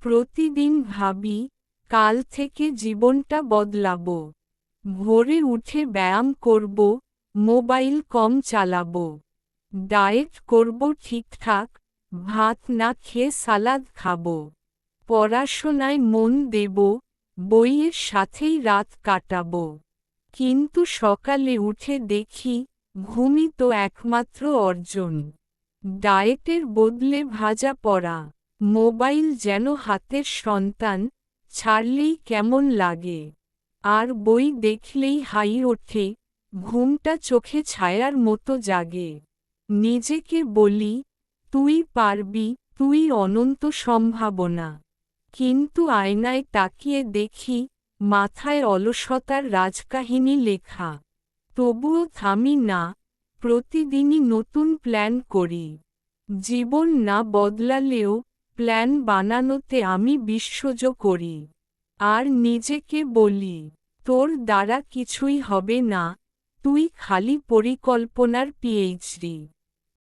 প্রতিদিন ভাবি, কাল থেকে জীবনটা বদলাবো। ভোরে উঠে ব্যায়াম করব, মোবাইল কম চালাবো। ডায়েট করব ঠিকঠাক, ভাত না খেয়ে সালাদ খাবো। পড়াশোনায় মন দেব, বইয়ের সাথেই রাত কাটাবো। কিন্তু সকালে উঠে দেখি, ঘুমই তো একমাত্র অর্জন। ডায়েটের বদলে ভাজা পড়া, মোবাইল যেন হাতের সন্তান, ছাড়লেই কেমন লাগে। আর বই দেখলেই হাই ওঠে, ঘুমটা চোখে ছায়ার মতো জাগে। নিজেকে বলি, তুই পারবি, তুই অনন্ত সম্ভাবনা। কিন্তু আয়নায় তাকিয়ে দেখি, মাথায় অলসতার রাজকাহিনী লেখা। তবুও থামি না, প্রতিদিনই নতুন প্ল্যান করি। জীবন না বদলালেও, প্ল্যান বানানোতে আমি বিশ্বজ করি। আর নিজেকে বলি, তোর দ্বারা কিছুই হবে না, তুই খালি পরিকল্পনার পিএইচডি।